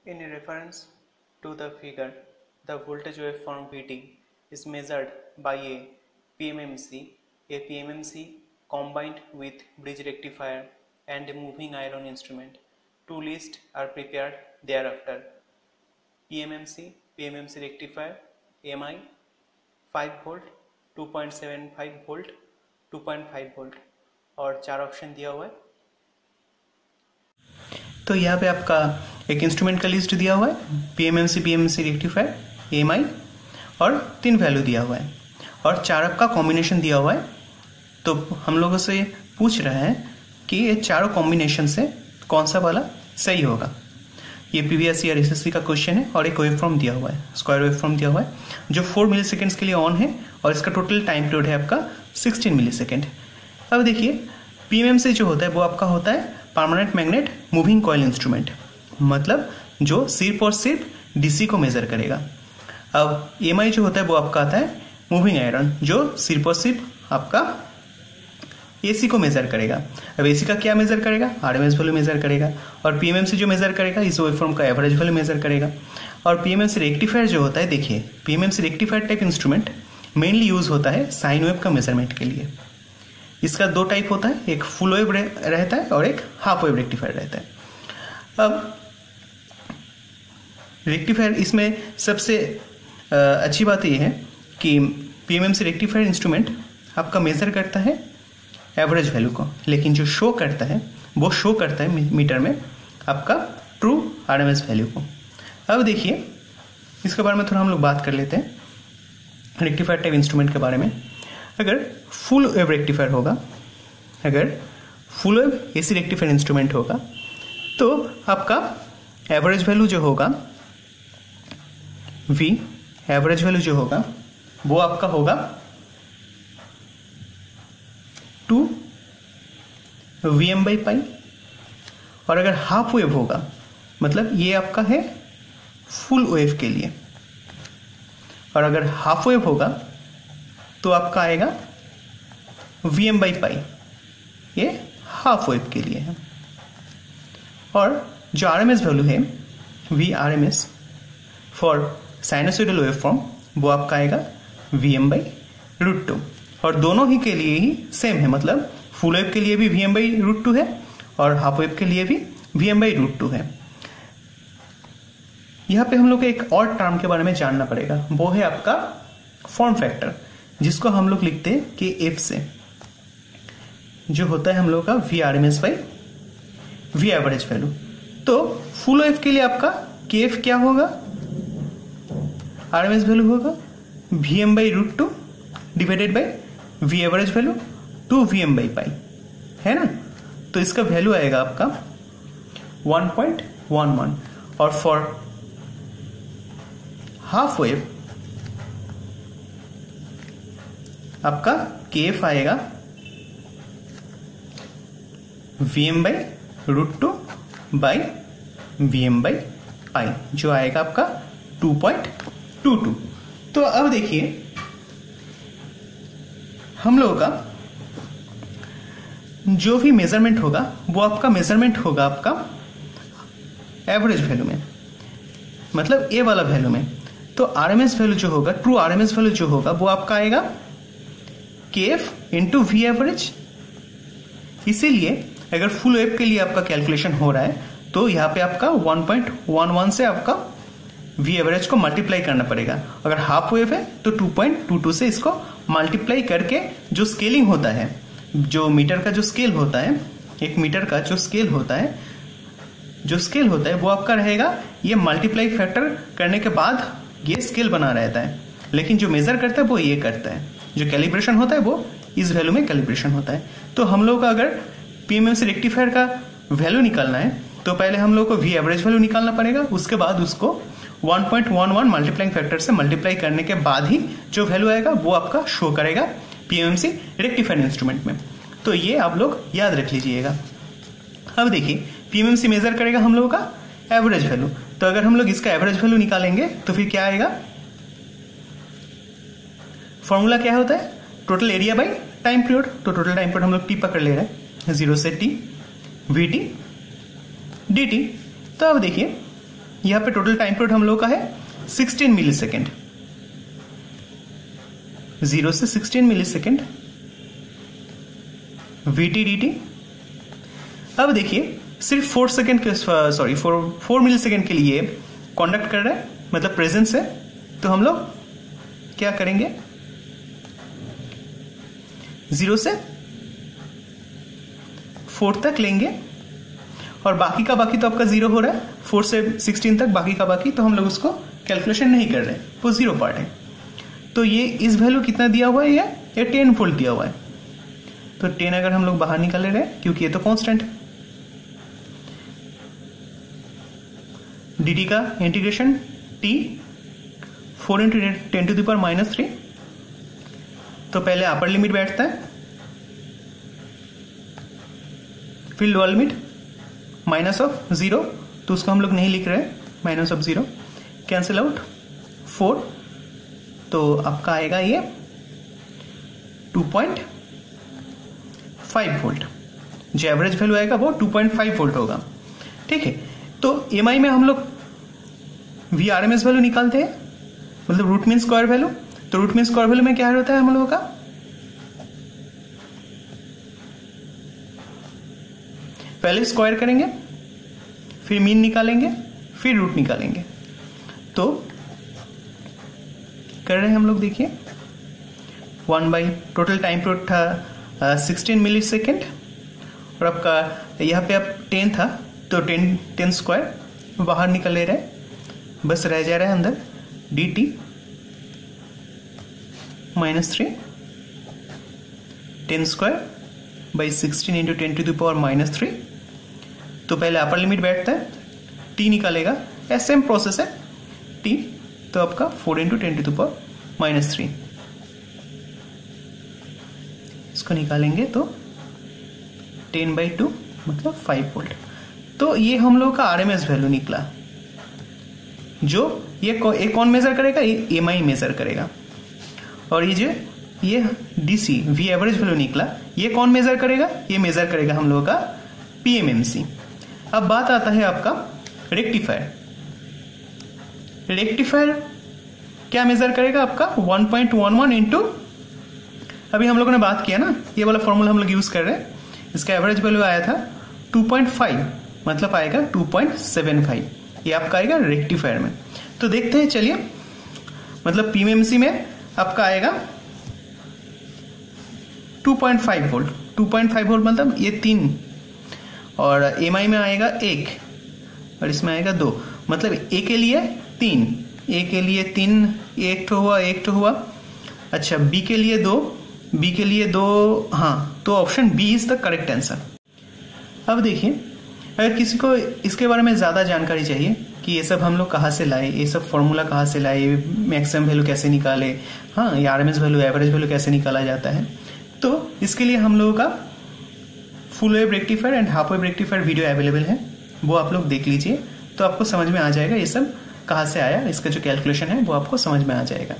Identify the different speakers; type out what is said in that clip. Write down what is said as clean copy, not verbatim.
Speaker 1: In reference to the figure, the voltage waveform Vt is measured by a PMMC. A PMMC combined with bridge rectifier and a moving iron instrument. Two lists are prepared thereafter. PMMC rectifier, MI 5 volt, 2.75 volt, 2.5 volt और 4 option दिया हुआ है। तो यहाँ पे आपका एक instrument का लिस्ट दिया हुआ है, PMMC रेक्टिफायर, AMI और 3 वैल्यू दिया हुआ है और 4 आपका कॉम्बिनेशन दिया हुआ है। तो हम लोगों से पूछ रहा है कि ये चारों कॉम्बिनेशन से कौन सा वाला सही होगा। ये PVSC या SSC का क्वेश्चन है और एक वेवफॉर्म दिया हुआ है, स्क्वायर वेवफॉर्म दिया हुआ है जो 4 मिलीसेकेंड्स के लिए ऑन है और इसका टोटल टाइम पीरियड है आपका 16 मिलीसेकेंड। अब देखिए PMMC जो होता है वो आपका होता है permanent magnet moving coil instrument, मतलब जो सिर्फ और सिर्फ DC को मेजर करेगा। अब AMI जो होता है वो आपका आता है मूविंग आयरन, जो सिर्फ और सिर्फ आपका AC को मेजर करेगा। अब AC का क्या मेजर करेगा? RMS वैल्यू मेजर करेगा। और PMMC जो मेजर करेगा इस वेवफॉर्म का एवरेज वैल्यू मेजर करेगा। और PMMC रेक्टिफायर जो होता है, देखिए PMMC rectifier type instrument mainly use होता है साइन वेव का मेजरमेंट के लिए। इसका 2 टाइप होता है, एक फुल वेव रहता है और एक हाफ वेव रेक्टिफायर रहता है। अब रेक्टिफायर इसमें सबसे अच्छी बात यह है कि PMMC रेक्टिफायर इंस्ट्रूमेंट आपका मेजर करता है एवरेज वैल्यू को, लेकिन जो शो करता है वो शो करता है मीटर में आपका ट्रू RMS वैल्यू को। अब देखिए इसके बारे में थोड़ा हम लोग बात कर लेते हैं, रेक्टिफायर टाइप इंस्ट्रूमेंट के बारे में। अगर फुल वेव रेक्टिफायर होगा, अगर full wave AC rectifier instrument होगा तो आपका एवरेज वैल्यू जो होगा V, एवरेज वैल्यू जो होगा वो आपका होगा 2 Vm/π। और अगर हाफ वेव होगा, मतलब ये आपका है फुल वेव के लिए, और अगर हाफ वेव होगा तो आपका आएगा Vm/π, ये हाफ वेव के लिए है। और जो RMS वैल्यू है Vrms फॉर साइनसोइडल वेवफॉर्म वो आपका आएगा Vm/√2। और दोनों ही के लिए ही सेम है, मतलब फुल वेव के लिए भी Vm/√2 है और हाफ वेव के लिए भी Vm/√2 है। यहाँ पे हम लोग को एक और टर्म के बारे में जानना पड़ेगा, वो है आपका फॉर्म फैक्टर, जिसको हम लोग लिखते हैं Kf से, जो होता है हम लोग का Vrms/V एवरेज वैल्यू। तो फुल वेव के लिए आपका Kf क्या होगा? RMS वैल्यू होगा Vm/√2 divided by V average value 2 Vm/π, है ना। तो इसका वैल्यू आएगा आपका 1.11। और फॉर हाफ वेव आपका Kf आएगा Vm/√2 बाई Vm/π, जो आएगा आपका 2.22। तो अब देखिए हम लोगों का जो भी मेजरमेंट होगा वो आपका मेजरमेंट होगा आपका एवरेज वैल्यू में, मतलब ए वाला वैल्यू में। तो RMS वैल्यू जो होगा, ट्रू RMS वैल्यू जो होगा वो आपका आएगा Kf इंटू V एवरेज। इसीलिए अगर फुल वेव के लिए आपका कैलकुलेशन हो रहा है तो यहाँ पे आपका 1.11 से आपका V एवरेज को मल्टीप्लाई करना पड़ेगा। अगर हाफ वेव है तो 2.22 से इसको मल्टीप्लाई करके जो स्केलिंग होता है, जो मीटर का जो स्केल होता है, एक मीटर का जो स्केल होता है, वो आपका रहेगा, ये मल्टीप्लाई फैक्टर करने के बाद ये स्केल बना रहता है। लेकिन जो मेजर करता है वो ये करता है, जो कैलिब्रेशन होता है वो इस वैल्यू में कैलिब्रेशन होता है। तो हम लोग का अगर PMMC रेक्टिफायर का वैल्यू निकालना है तो पहले हम लोग को V एवरेज वैल्यू निकालना पड़ेगा, उसके बाद उसको 1.11 मल्टीप्लाइंग फैक्टर से मल्टीप्लाई करने के बाद ही जो वैल्यू आएगा वो आपका शो करेगा PMMC रेक्टिफायर इंस्ट्रूमेंट में। तो ये आप लोग याद रख लीजिएगा। अब देखिए PMMC मेजर करेगा हम लोगों का एवरेज वैल्यू, तो अगर हम लोग इसका एवरेज वैल्यू निकालेंगे तो फिर क्या आएगा? फॉर्मूला क्या होता है? Total area by time period. तो टोटल टाइम पीरियड हम लोग T पकड़ ले रहे हैं, 0 से T VT dt। तो अब देखिए यहाँ पे टोटल टाइम पीरियड हम लोग का है 16 मिली सेकेंड, 0 से 16 मिली सेकेंड VT dt। अब देखिए सिर्फ 4 सेकेंड के सॉरी 4 मिली सेकेंड के लिए कॉन्डक्ट कर रहा है, मतलब प्रेजेंस है। तो हम लोग क्या करेंगे, 0 से 4 तक लेंगे और बाकी का बाकी तो आपका 0 हो रहा है, 4 से 16 तक बाकी का बाकी, तो हम लोग उसको कैलकुलेशन नहीं कर रहे, वो 0 पार्ट है। तो ये इस वैल्यू कितना दिया हुआ है, ये 10 वोल्ट दिया हुआ है। तो 10 अगर हम लोग बाहर निकाल ले रहे हैं, क्योंकि ये तो कांस्टेंट है, dt का इंटीग्रेशन t 4 × 10⁻³ तो पहले अपर लिमिट बैठता है, फिर लोअर लिमिट -0, तो उसको हम लोग नहीं लिख रहे, -0 कैंसिल आउट 4, तो आपका आएगा ये 2.5 वोल्ट। जो एवरेज वैल्यू आएगा वो 2.5 वोल्ट होगा। ठीक है, तो एमआई में हम लोग VRMS वैल्यू निकालते हैं, मतलब रूट मीन स्क्वायर वैल्यू। तो रूट मीन स्क्वायर वैल्यू में क्या होता है हम लोगों का, पहले स्क्वायर करेंगे, फिर मीन निकालेंगे, फिर रूट निकालेंगे। तो कर रहे हैं हम लोग, देखिए 1/, टोटल टाइम पीरियड था 16 मिली सेकेंड, और आपका यहाँ पे अब 10 था, तो 10 स्क्वायर बाहर निकल ले रहे हैं, बस रह जा रहा है अंदर dt -3 10 स्क्वायर बाई 16 × 10⁻³ तो पहले अपर लिमिट बैठता है, t निकालेगा, सेम प्रोसेस है t, तो आपका 4 × 10⁻³ इसको निकालेंगे तो 10/2 मतलब 5 वोल्ट। तो ये हम लोग का RMS वैल्यू निकला, जो ये कौन मेजर करेगा, ये एमआई मेजर करेगा। और ये DC V एवरेज वैल्यू निकला, ये कौन मेजर करेगा, ये मेजर करेगा हम लोगों का PMMC। अब बात आता है आपका रेक्टिफायर। रेक्टिफायर क्या मेजर करेगा, आपका 1.11 इंटू, अभी हम लोगों ने बात किया ना, ये वाला फॉर्मूला हम लोग यूज कर रहे हैं, इसका एवरेज वैल्यू आया था 2.5, मतलब आएगा 2.75, ये आपका आएगा रेक्टिफायर में। तो देखते हैं, चलिए, मतलब PMMC में आपका आएगा 2.5 वोल्ट, 2.5 वोल्ट मतलब ये 3, और एमआई में आएगा 1, और इसमें आएगा 2, मतलब ए के लिए 3, ए के लिए 3, एक तो हुआ, एक तो हुआ। अच्छा, बी के लिए 2, बी के लिए 2, हाँ, तो option B is the correct answer. अब देखिए, अगर किसी को इसके बारे में ज़्यादा जानकारी चाहिए कि ये सब हम लोग कहाँ से लाए, ये सब फॉर्मूला कहाँ से लाए, मैक्सिमम वैल्यू कैसे निकाले, हाँ, ये RMS वैल्यू, एवरेज वैल्यू कैसे निकाला जाता है, तो इसके लिए हम लोगों का full wave rectifier and half wave rectifier video available है, वो आप लोग देख लीजिए, तो आपको समझ में आ जाएगा ये सब कहाँ से आया, इसका जो कैलकुलेशन है वो आपको समझ में आ जाएगा।